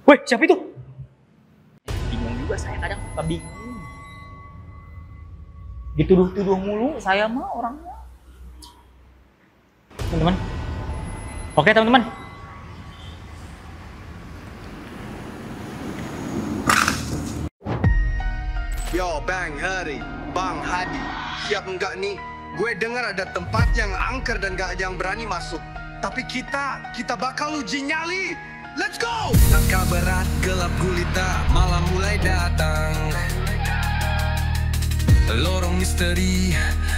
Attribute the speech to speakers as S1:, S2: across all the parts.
S1: Wih, siapa itu? Bingung juga saya, kadang suka bingung. Dituduh-tuduh mulu saya mah orangnya. Teman-teman. Oke, teman-teman.
S2: Yo, Bang Hari, Bang Hadi, siap enggak nih? Gue dengar ada tempat yang angker dan gak ada yang berani masuk. Tapi kita bakal uji nyali. Let's go! Langkah berat, gelap gulita, malam mulai datang. Lorong misteri,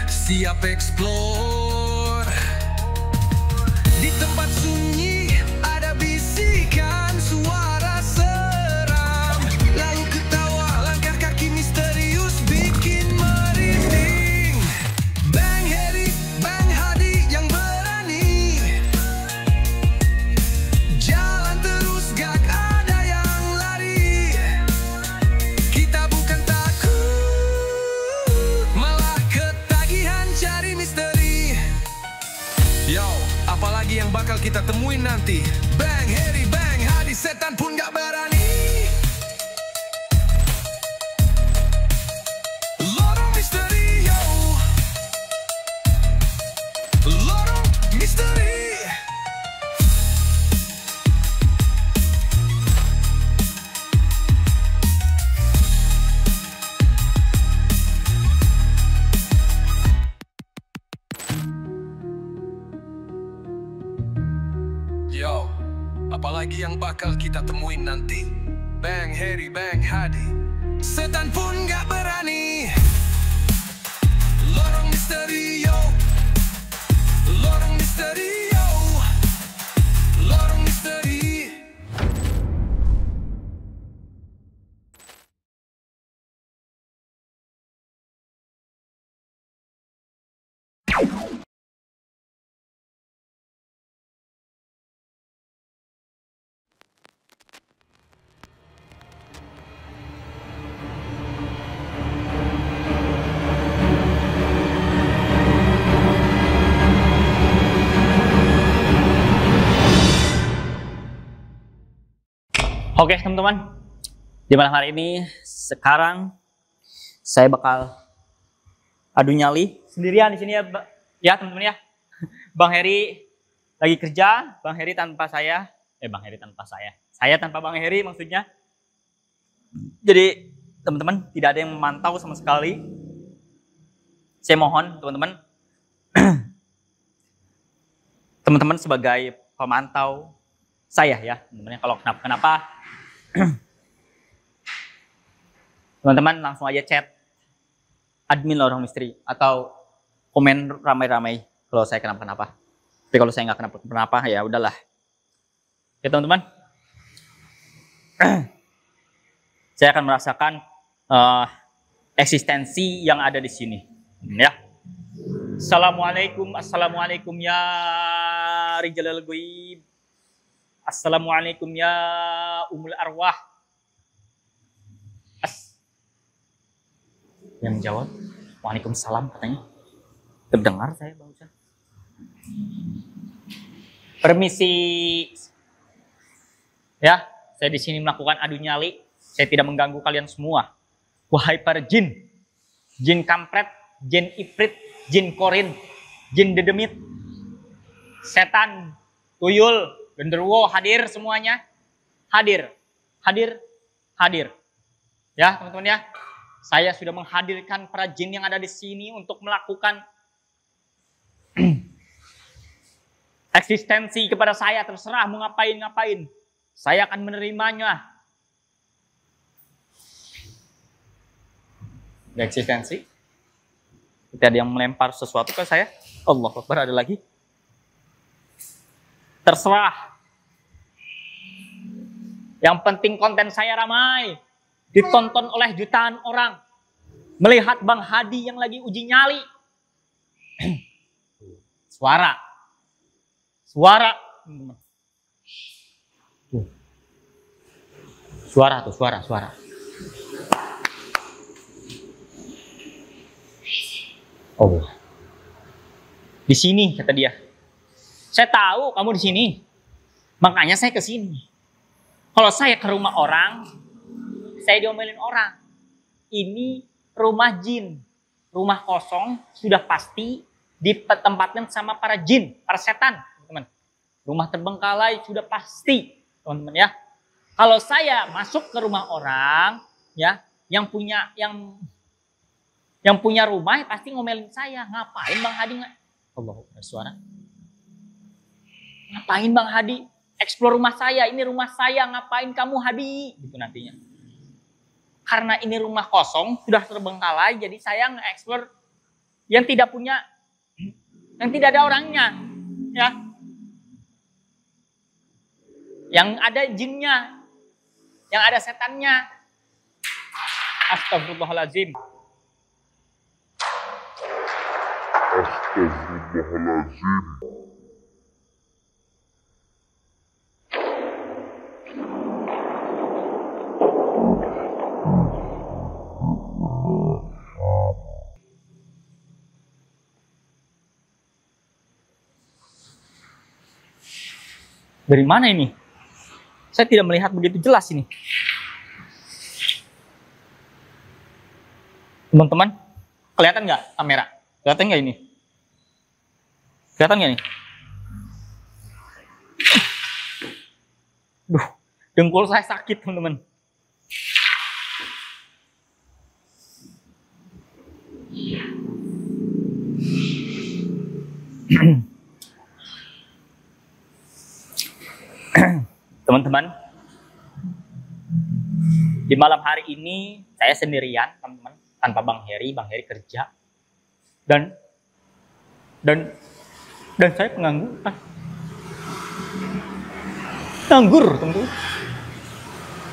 S2: siap explore. Di tempat sunyi, ada bisikan suara seram. Lalu ketawa, langkah kaki misterius bikin merinding. Bang Heri, Bang Hadi yang berani. Jalan terus, gak ada yang lari. Kita bukan takut, malah ketagihan cari misteri. Yo, apalagi yang bakal kita temuin nanti? Bang Heri, Bang Hadi, setan pun gak berani. Lorong misteri, yo. Lorong misteri. Yo, apalagi yang bakal kita temuin nanti? Bang Heri, Bang Hadi, setan pun gak berani. Lorong misteri, yo. Lorong misteri, yo. Lorong misteri.
S1: Oke, teman-teman. Di malam hari ini, sekarang saya bakal adu nyali sendirian di sini ya, ya teman-teman ya. Bang Heri lagi kerja, Bang Heri tanpa saya. Bang Heri tanpa saya. Saya tanpa Bang Heri maksudnya. Jadi, teman-teman, tidak ada yang memantau sama sekali. Saya mohon, teman-teman. Teman-teman sebagai pemantau saya ya, teman-teman. Kalau kenapa teman-teman langsung aja chat admin Lorong Misteri atau komen ramai-ramai kalau saya kenapa-kenapa. Tapi kalau saya nggak kenapa-kenapa ya udahlah. Oke teman-teman, saya akan merasakan eksistensi yang ada di sini, ya. Assalamualaikum ya Rijalal Ghaib. Assalamualaikum ya Umul Arwah. Yang menjawab, Waalaikumsalam katanya. Terdengar saya barusan. Permisi. Ya, saya di sini melakukan adu nyali. Saya tidak mengganggu kalian semua. Wahai para jin. Jin kampret, jin ifrit, jin korin, jin dedemit, setan, tuyul, genderuwo, hadir semuanya. Hadir. Ya, teman-teman ya. Saya sudah menghadirkan para jin yang ada di sini untuk melakukan eksistensi kepada saya. Terserah mau ngapain. Saya akan menerimanya. Eksistensi. Tidak ada yang melempar sesuatu ke saya. Allah Akbar, ada lagi. Terserah. Yang penting konten saya ramai. Ditonton oleh jutaan orang. Melihat Bang Hadi yang lagi uji nyali. Suara. Suara. Oh. Di sini kata dia. Saya tahu kamu di sini. Makanya saya ke sini. Kalau saya ke rumah orang, saya diomelin orang. Ini rumah jin, rumah kosong, sudah pasti ditempatkan sama para jin, para setan, teman-teman. Rumah terbengkalai sudah pasti, teman-teman ya. Kalau saya masuk ke rumah orang, ya, yang punya rumah pasti ngomelin saya. Ngapain Bang Hadi? Allah, suara. Ngapain Bang Hadi explore rumah saya? Ini rumah saya, ngapain kamu Hadi? Gitu nantinya. Karena ini rumah kosong, sudah terbengkalai, jadi saya nge-explore yang tidak ada orangnya, ya. Yang ada jinnya, yang ada setannya. Astagfirullahaladzim. Dari mana ini? Saya tidak melihat begitu jelas ini. Teman-teman, kelihatan nggak kamera? Kelihatan nggak ini? Kelihatan nggak nih? Duh, dengkul saya sakit, teman-teman. Teman-teman, di malam hari ini saya sendirian, teman-teman, tanpa Bang Heri kerja, dan saya pengangguran, nganggur, teman-teman.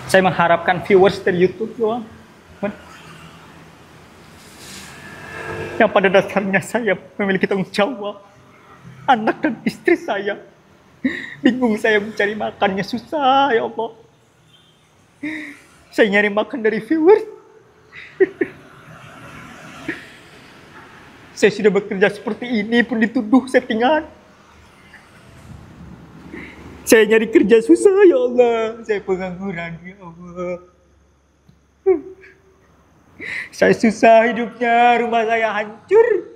S1: Saya mengharapkan viewers dari YouTube doang, teman. Yang pada dasarnya saya memiliki tanggung jawab, anak dan istri saya. Bingung saya mencari makannya, susah ya Allah. Saya nyari makan dari viewers. Saya sudah bekerja seperti ini pun dituduh settingan. Saya nyari kerja susah ya Allah. Saya pengangguran ya Allah. Saya susah hidupnya, rumah saya hancur.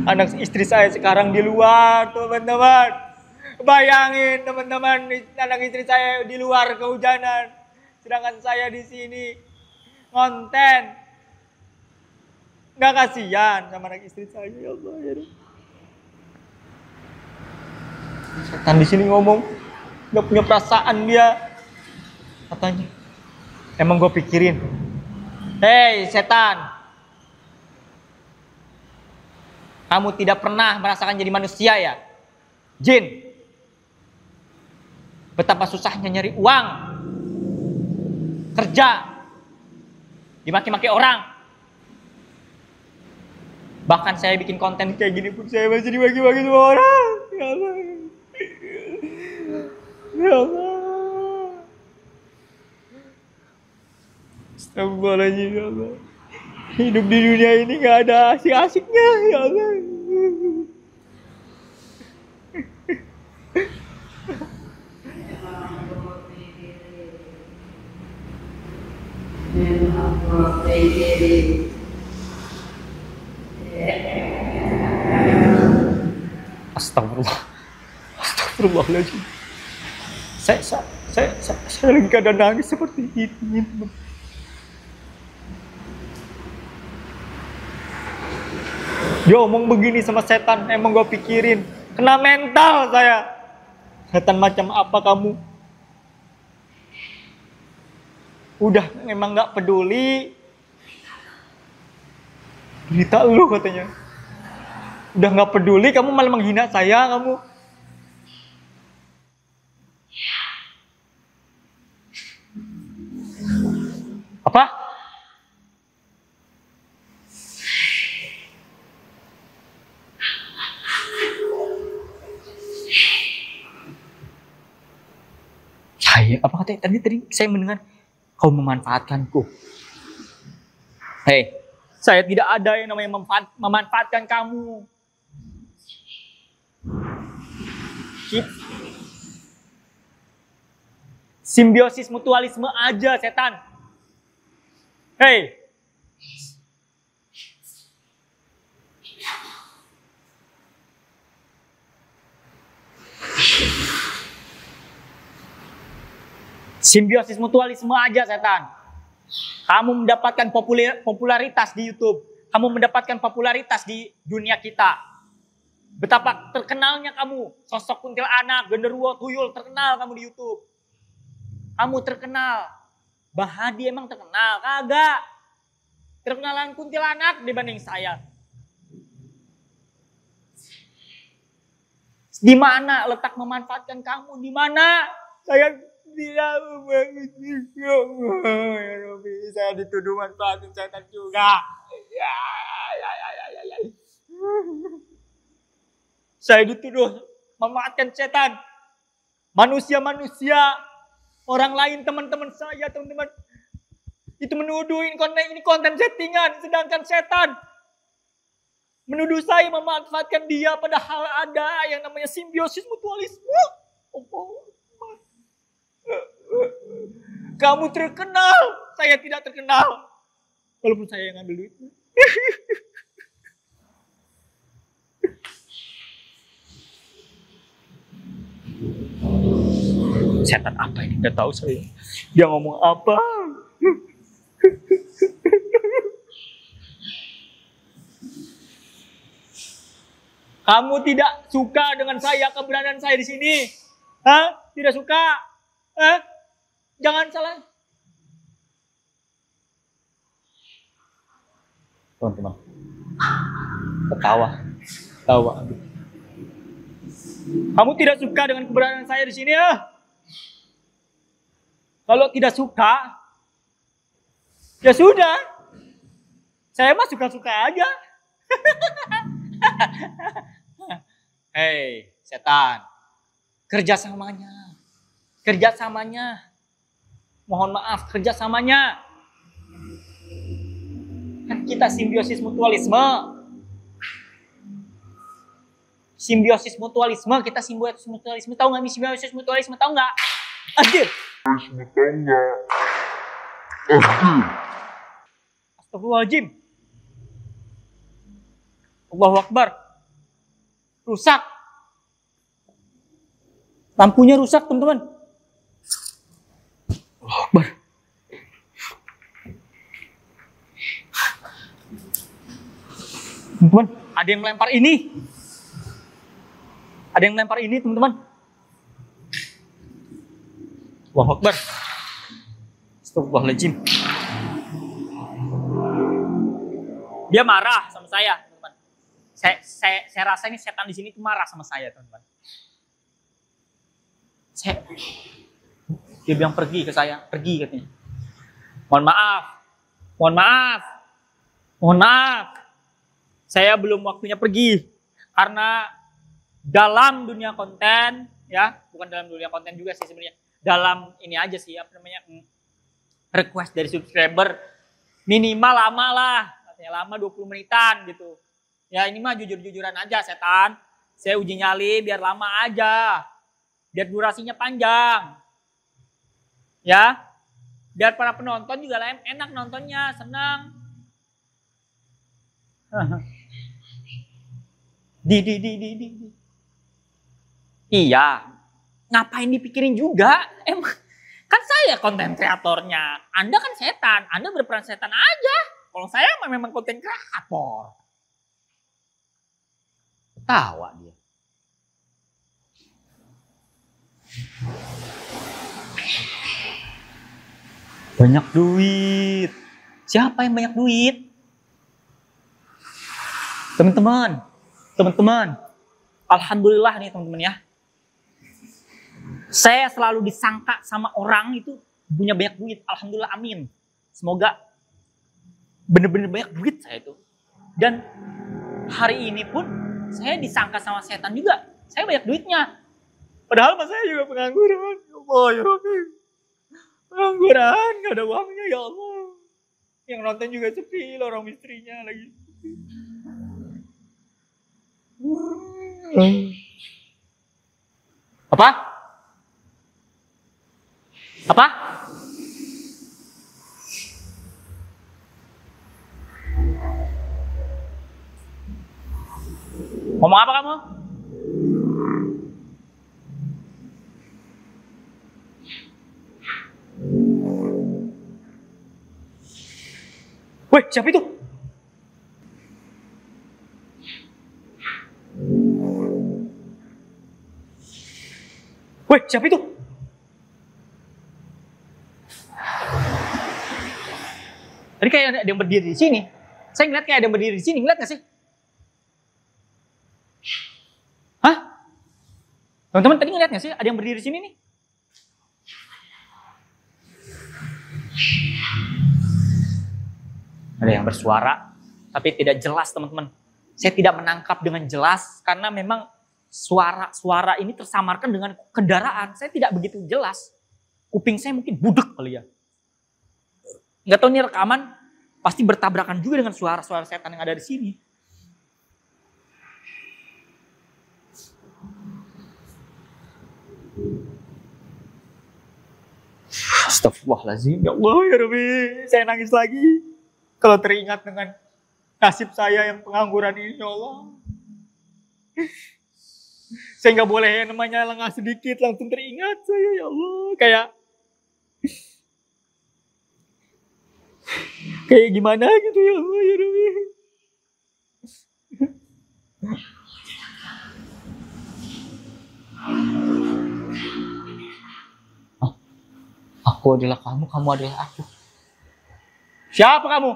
S1: Anak istri saya sekarang di luar, teman-teman. Bayangin teman-teman, anak istri saya di luar kehujanan, sedangkan saya di sini konten. Nggak kasihan sama anak istri saya, ya Allah. Ya. Setan di sini ngomong, nggak punya perasaan dia, katanya. Emang gue pikirin, hei setan, kamu tidak pernah merasakan jadi manusia ya? Jin, betapa susahnya nyari uang, kerja, dimaki-maki orang. Bahkan saya bikin konten kayak gini pun saya masih dimaki-maki sama orang. Ya Allah. Ya Allah. Astagfirullahaladzim, ya Allah. Hidup di dunia ini gak ada asik-asiknya, ya Allah. Astagfirullah. Astagfirullahaladzim. Saya lagi keadaan nangis seperti ini. Dia omong begini sama setan, emang gue pikirin, kena mental saya. Setan macam apa kamu? Udah memang gak peduli berita lu katanya. Udah gak peduli, kamu malah menghina saya, kamu. Apa? Apa katanya tadi saya mendengar kau memanfaatkanku. Hei, Saya tidak ada yang namanya memanfaatkan kamu. Simbiosis mutualisme aja, setan. Hei. Simbiosis mutualisme aja, setan. Kamu mendapatkan popularitas di YouTube. Kamu mendapatkan popularitas di dunia kita. Betapa terkenalnya kamu. Sosok kuntilanak, genderuwo, tuyul, terkenal kamu di YouTube. Kamu terkenal. Bahadi emang terkenal? Kagak. Terkenalan kuntilanak dibanding saya. Di mana letak memanfaatkan kamu? Di mana? Saya tidak saya dituduh manfaatin setan juga. Saya dituduh memanfaatkan setan. Manusia-manusia, orang lain, teman-teman saya, teman-teman itu menuduhin ini konten settingan, sedangkan setan menuduh saya memanfaatkan dia, padahal ada yang namanya simbiosis mutualisme. Kamu terkenal, saya tidak terkenal. Walaupun saya yang ngambil duit. Setan apa ini? Gak tahu saya. Dia ngomong apa? Kamu tidak suka dengan saya, keberadaan saya di sini? Hah? Tidak suka? Hah? Jangan salah. Teman-teman. Ketawa. Kamu tidak suka dengan keberadaan saya di sini ya? Kalau tidak suka, ya sudah. Saya mah suka-suka aja. Hei, setan. Kerjasamanya. Mohon maaf, kerjasamanya. Kan kita simbiosis mutualisme. Kita simbiosis mutualisme. Tahu nggak simbiosis mutualisme? Tahu nggak? Anjir. Astagfirullahaladzim. Allahu Akbar. Rusak. Lampunya rusak, teman-teman. Allahu Akbar. Teman-teman, ada yang melempar ini. Teman-teman. Allahu Akbar. Astagfirullahaladzim. Dia marah sama saya, teman-teman. Saya rasa ini setan di sini tuh marah sama saya, teman-teman. Dia bilang pergi ke saya, pergi katanya. Mohon maaf. Saya belum waktunya pergi karena dalam dunia konten, ya, bukan dalam dunia konten juga sih sebenarnya. Dalam ini aja sih, apa namanya, request dari subscriber minimal lama lah, katanya lama 20 menitan gitu. Ya ini mah jujur-jujuran aja, setan. Saya uji nyali biar lama aja, biar durasinya panjang, ya, biar para penonton juga enak nontonnya, senang. Iya. Ngapain dipikirin juga? Emang kan saya konten kreatornya. Anda kan setan. Anda berperan setan aja. Kalau saya memang konten kreator. Tawa dia. Banyak duit. Siapa yang banyak duit? Teman-teman. Alhamdulillah nih teman-teman ya. Saya selalu disangka sama orang itu punya banyak duit. Alhamdulillah, amin. Semoga bener-bener banyak duit saya itu. Dan hari ini pun saya disangka sama setan juga. Saya banyak duitnya. Padahal mas saya juga pengangguran. Ya Allah, ya Rabbi. Pengangguran, gak ada uangnya ya Allah. Yang nonton juga sepi, lorong istrinya lagi. Apa? Apa? Ngomong apa kamu? Weh, siapa itu? Weh, siapa itu? Tadi kayak ada yang berdiri di sini. Saya ngeliat kayak ada yang berdiri di sini, ngeliat gak sih? Hah? Teman-teman tadi ngeliat gak sih? Ada yang berdiri di sini nih. Ada yang bersuara, tapi tidak jelas teman-teman. Saya tidak menangkap dengan jelas karena memang suara-suara ini tersamarkan dengan kendaraan. Saya tidak begitu jelas. Kuping saya mungkin budek kali ya. Nggak tahu ini rekaman pasti bertabrakan juga dengan suara-suara setan yang ada di sini. Astagfirullahaladzim, ya Allah ya Rabbi, saya nangis lagi. Kalau teringat dengan nasib saya yang pengangguran ini, ya Allah. Saya nggak boleh yang namanya lengah sedikit langsung teringat saya, ya Allah. Kayak gimana gitu ya Allah ya Rabbi. Aku adalah kamu, kamu adalah aku. Siapa kamu?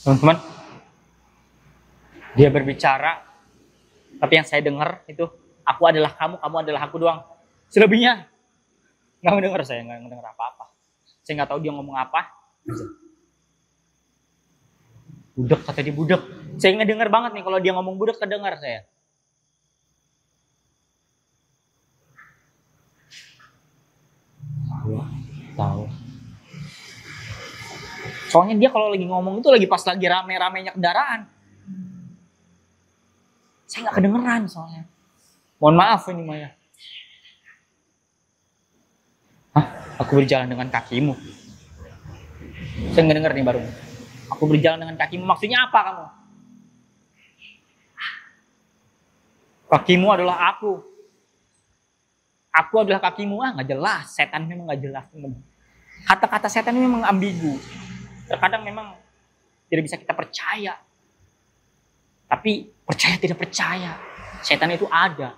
S1: Teman-teman, dia berbicara, tapi yang saya dengar itu, aku adalah kamu, kamu adalah aku doang. Selebihnya, nggak mendengar saya, nggak mendengar apa-apa. Saya nggak tahu dia ngomong apa. Budek, kata dia budek. Saya nggak dengar banget nih kalau dia ngomong budek, kedengar saya. Tahu. Soalnya dia kalau lagi ngomong itu lagi pas lagi rame-ramenya kendaraan. Saya nggak kedengeran soalnya. Mohon maaf ini Maya. Hah? Aku berjalan dengan kakimu. Saya nggak denger nih baru. Aku berjalan dengan kakimu. Maksudnya apa kamu? Kakimu adalah aku. Aku adalah kakimu. Ah, nggak jelas. Setan memang nggak jelas. Kata-kata setan memang ambigu. Terkadang memang tidak bisa kita percaya. Tapi percaya tidak percaya. Setan itu ada.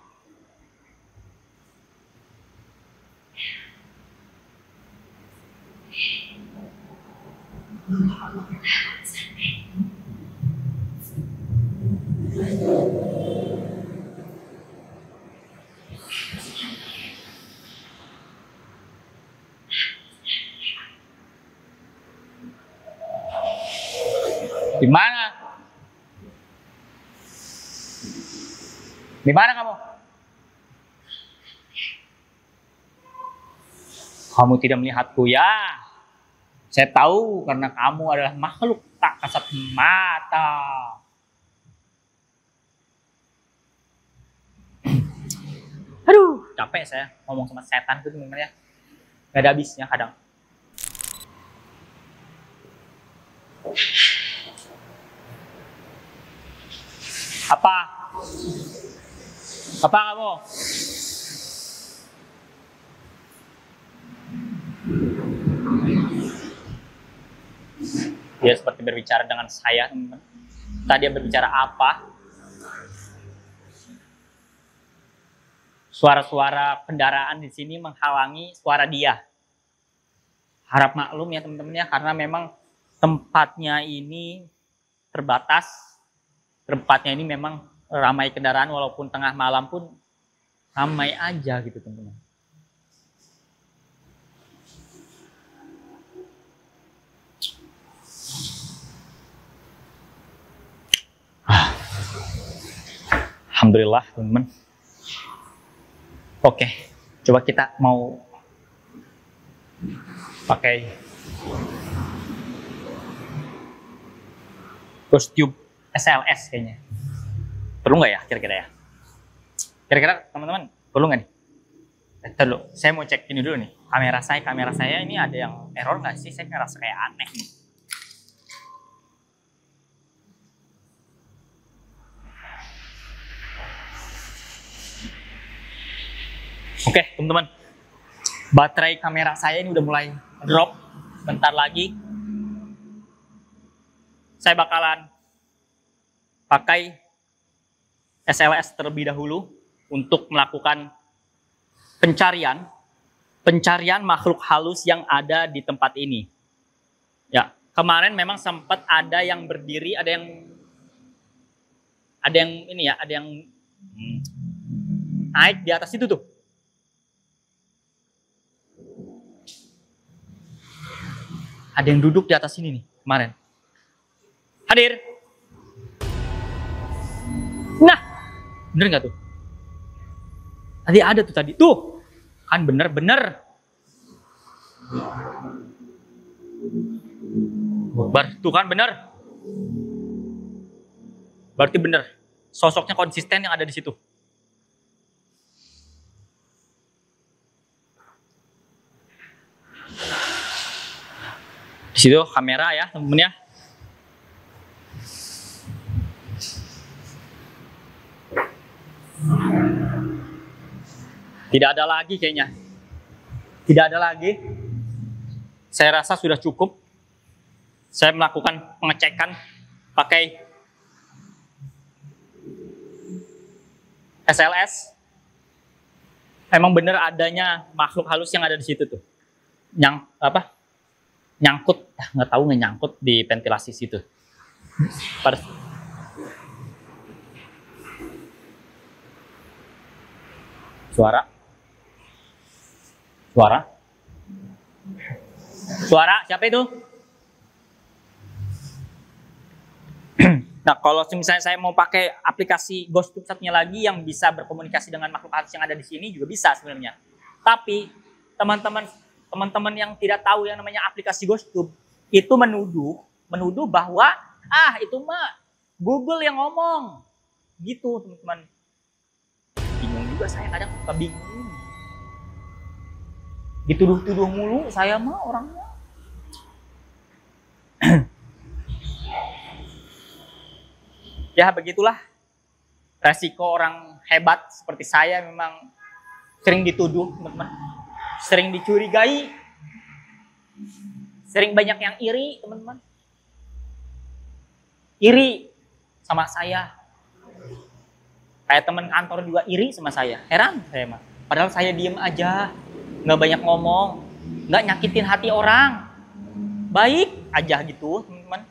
S1: Di mana? Di mana kamu? Kamu tidak melihatku ya? Saya tahu karena kamu adalah makhluk tak kasat mata. Aduh, capek saya ngomong sama setan itu sebenarnya. Gak ada habisnya kadang. Apa? Apa kamu? Dia seperti berbicara dengan saya, teman-teman. Tadi dia berbicara apa? Suara-suara kendaraan di sini menghalangi suara dia. Harap maklum ya teman-teman ya, karena memang tempatnya ini terbatas. Tempatnya ini memang ramai kendaraan, walaupun tengah malam pun ramai aja gitu teman-teman. Alhamdulillah, teman-teman. Oke, coba kita mau pakai ghost tube SLS kayaknya. Perlu nggak ya kira-kira ya? Kira-kira teman-teman perlu nggak nih? Dulu, saya mau cek ini dulu nih. Kamera saya ini ada yang error nggak sih? Saya ngerasa kayak aneh nih. Oke, teman-teman. Baterai kamera saya ini udah mulai drop. Bentar lagi saya bakalan pakai SLS terlebih dahulu untuk melakukan pencarian makhluk halus yang ada di tempat ini. Ya, kemarin memang sempat ada yang berdiri, ada yang ini ya, ada yang naik di atas itu tuh. Ada yang duduk di atas sini nih kemarin. Hadir. Nah, bener nggak tuh? Tadi ada tuh tadi. Tuh, kan bener-bener. Tuh kan bener. Berarti bener. Sosoknya konsisten yang ada di situ. Di situ kamera ya, teman-teman ya. Tidak ada lagi kayaknya. Tidak ada lagi. Saya rasa sudah cukup. Saya melakukan pengecekan pakai SLS. Emang benar adanya makhluk halus yang ada di situ tuh. Nyangkut, nggak tahu nyangkut di ventilasi situ. Suara, siapa itu? Nah, kalau misalnya saya mau pakai aplikasi Ghost Tube satunya lagi yang bisa berkomunikasi dengan makhluk halus yang ada di sini juga bisa sebenarnya. Tapi teman-teman yang tidak tahu yang namanya aplikasi Ghost Tube itu menuduh bahwa itu mah Google yang ngomong. Gitu, teman-teman. Bingung juga saya, kadang suka bingung. Dituduh-tuduh mulu saya mah orangnya. Ya begitulah. Resiko orang hebat seperti saya memang sering dituduh, teman-teman. Sering dicurigai. Sering banyak yang iri, teman-teman. Iri sama saya. Kayak teman kantor juga iri sama saya. Heran saya mah. Padahal saya diem aja. Nggak banyak ngomong. Nggak nyakitin hati orang. Baik aja gitu, teman-teman.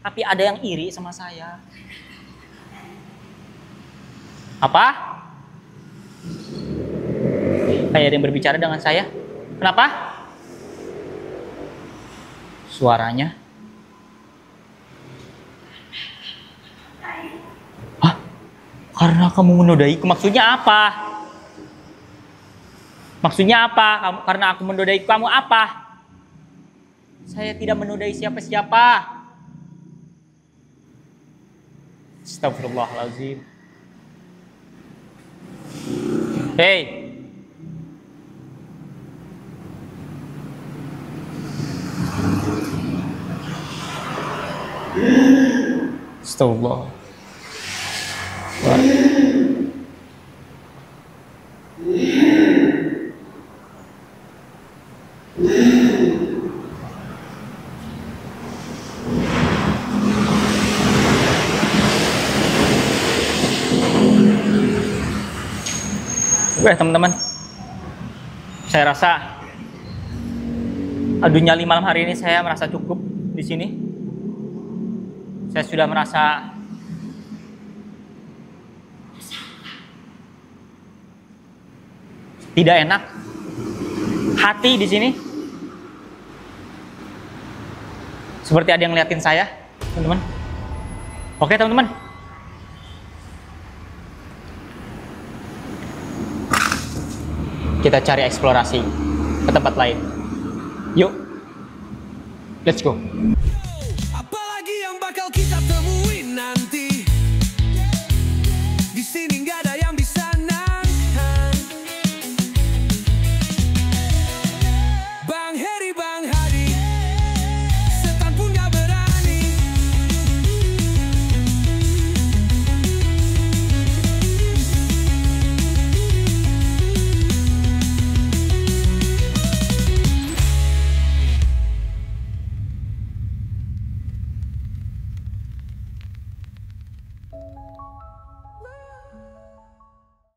S1: Tapi ada yang iri sama saya. Apa? Kayak ada yang berbicara dengan saya. Kenapa? Suaranya. Hah? Karena kamu menodaiku. Maksudnya apa? Maksudnya apa? Karena aku menodai kamu apa? Saya tidak menodai siapa-siapa. Astagfirullahaladzim. Hei. Astagfirullah. Teman-teman, saya rasa adu nyali malam hari ini saya merasa cukup di sini. Saya sudah merasa tidak enak hati di sini. Seperti ada yang ngeliatin saya, teman-teman. Oke, teman-teman. kita cari eksplorasi ke tempat lain. Yuk, let's go.